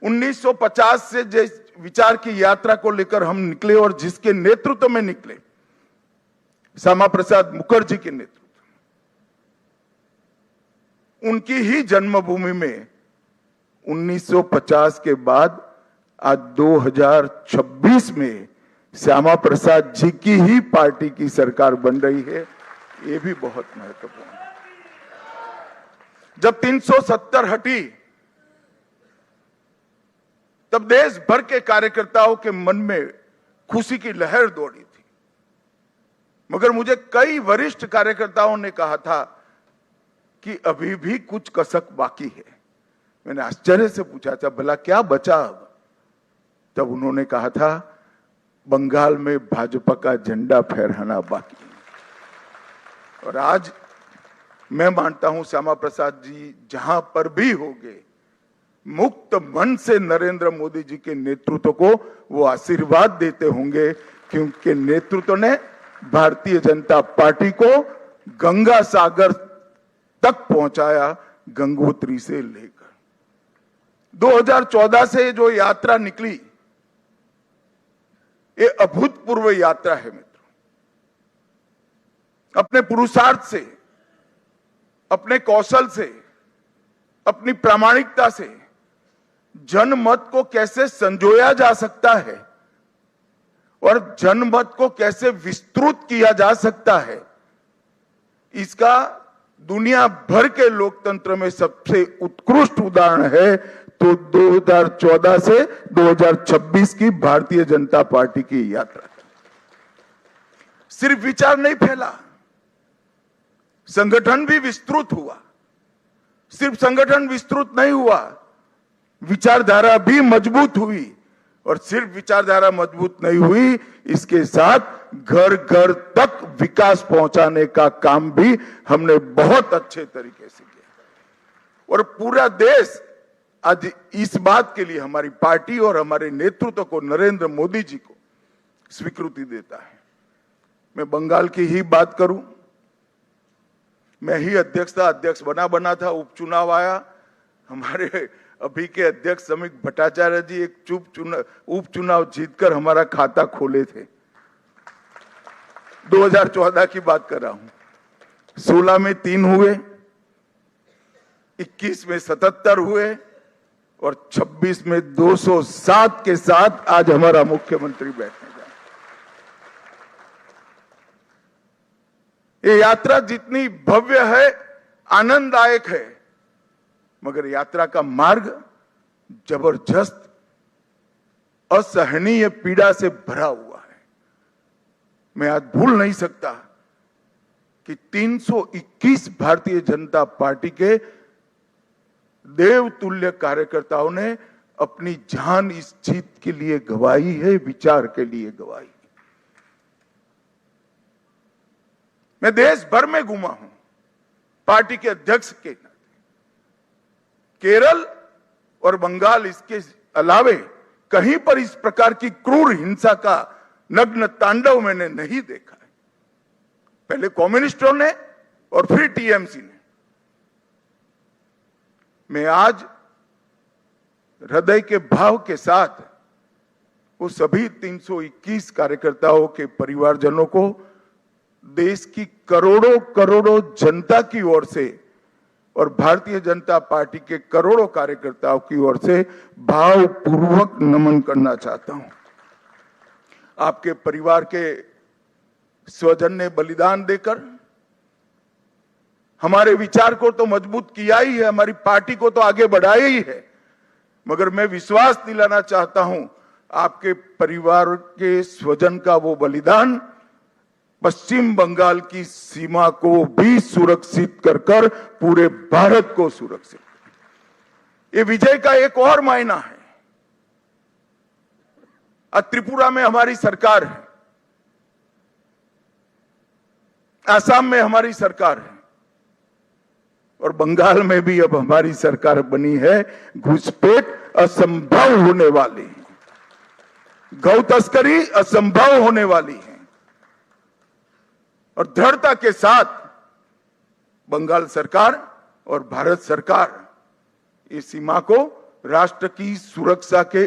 1950 से जिस विचार की यात्रा को लेकर हम निकले और जिसके नेतृत्व में निकले, श्यामा प्रसाद मुखर्जी के नेतृत्व, उनकी ही जन्मभूमि में 1950 के बाद आज 2026 में श्यामा प्रसाद जी की ही पार्टी की सरकार बन रही है। ये भी बहुत महत्वपूर्ण है। जब 370 हटी तब देश भर के कार्यकर्ताओं के मन में खुशी की लहर दौड़ी थी, मगर मुझे कई वरिष्ठ कार्यकर्ताओं ने कहा था कि अभी भी कुछ कसक बाकी है। मैंने आश्चर्य से पूछा था, भला क्या बचा अब? तब उन्होंने कहा था, बंगाल में भाजपा का झंडा फहराना बाकी है। और आज मैं मानता हूं श्यामा प्रसाद जी जहां पर भी होंगे, मुक्त मन से नरेंद्र मोदी जी के नेतृत्व को वो आशीर्वाद देते होंगे, क्योंकि नेतृत्व ने भारतीय जनता पार्टी को गंगा सागर तक पहुंचाया, गंगोत्री से लेकर 2014 से जो यात्रा निकली, ये अभूतपूर्व यात्रा है मित्रों। अपने पुरुषार्थ से, अपने कौशल से, अपनी प्रामाणिकता से जनमत को कैसे संजोया जा सकता है और जनमत को कैसे विस्तृत किया जा सकता है, इसका दुनिया भर के लोकतंत्र में सबसे उत्कृष्ट उदाहरण है तो 2014 से 2026 की भारतीय जनता पार्टी की यात्रा। सिर्फ विचार नहीं फैला, संगठन भी विस्तृत हुआ। सिर्फ संगठन विस्तृत नहीं हुआ, विचारधारा भी मजबूत हुई। और सिर्फ विचारधारा मजबूत नहीं हुई, इसके साथ घर घर तक विकास पहुंचाने का काम भी हमने बहुत अच्छे तरीके से किया। और पूरा देश आज इस बात के लिए हमारी पार्टी और हमारे नेतृत्व को, नरेंद्र मोदी जी को स्वीकृति देता है। मैं बंगाल की ही बात करूं, मैं ही अध्यक्ष बना था, उपचुनाव आया, हमारे अभी के अध्यक्ष समीक भट्टाचार्य जी एक उपचुनाव जीतकर हमारा खाता खोले थे। 2014 की बात कर रहा हूं। 16 में 3 हुए, 21 में 77 हुए और 26 में 207 के साथ आज हमारा मुख्यमंत्री बैठने जा रहे। ये यात्रा जितनी भव्य है, आनंददायक है, मगर यात्रा का मार्ग जबरदस्त असहनीय पीड़ा से भरा हुआ है। मैं आज भूल नहीं सकता कि 321 भारतीय जनता पार्टी के देवतुल्य कार्यकर्ताओं ने अपनी जान इस जीत के लिए गंवाई है, विचार के लिए गंवाई। मैं देश भर में घूमा हूं पार्टी के अध्यक्ष के नाते। केरल और बंगाल, इसके अलावे कहीं पर इस प्रकार की क्रूर हिंसा का नग्न तांडव मैंने नहीं देखा है। पहले कम्युनिस्टों ने और फिर टीएमसी ने। मैं आज हृदय के भाव के साथ वो सभी 321 कार्यकर्ताओं के परिवारजनों को देश की करोड़ों करोड़ों जनता की ओर से और भारतीय जनता पार्टी के करोड़ों कार्यकर्ताओं की ओर से भावपूर्वक नमन करना चाहता हूं। आपके परिवार के स्वजन ने बलिदान देकर हमारे विचार को तो मजबूत किया ही है, हमारी पार्टी को तो आगे बढ़ाया ही है, मगर मैं विश्वास दिलाना चाहता हूं, आपके परिवार के स्वजन का वो बलिदान पश्चिम बंगाल की सीमा को भी सुरक्षित कर पूरे भारत को सुरक्षित। ये विजय का एक और मायना है। आज त्रिपुरा में हमारी सरकार है, आसाम में हमारी सरकार है और बंगाल में भी अब हमारी सरकार बनी है। घुसपैठ असंभव होने वाली है, गौ तस्करी असंभव होने वाली है और दृढ़ता के साथ बंगाल सरकार और भारत सरकार इस सीमा को राष्ट्र की सुरक्षा के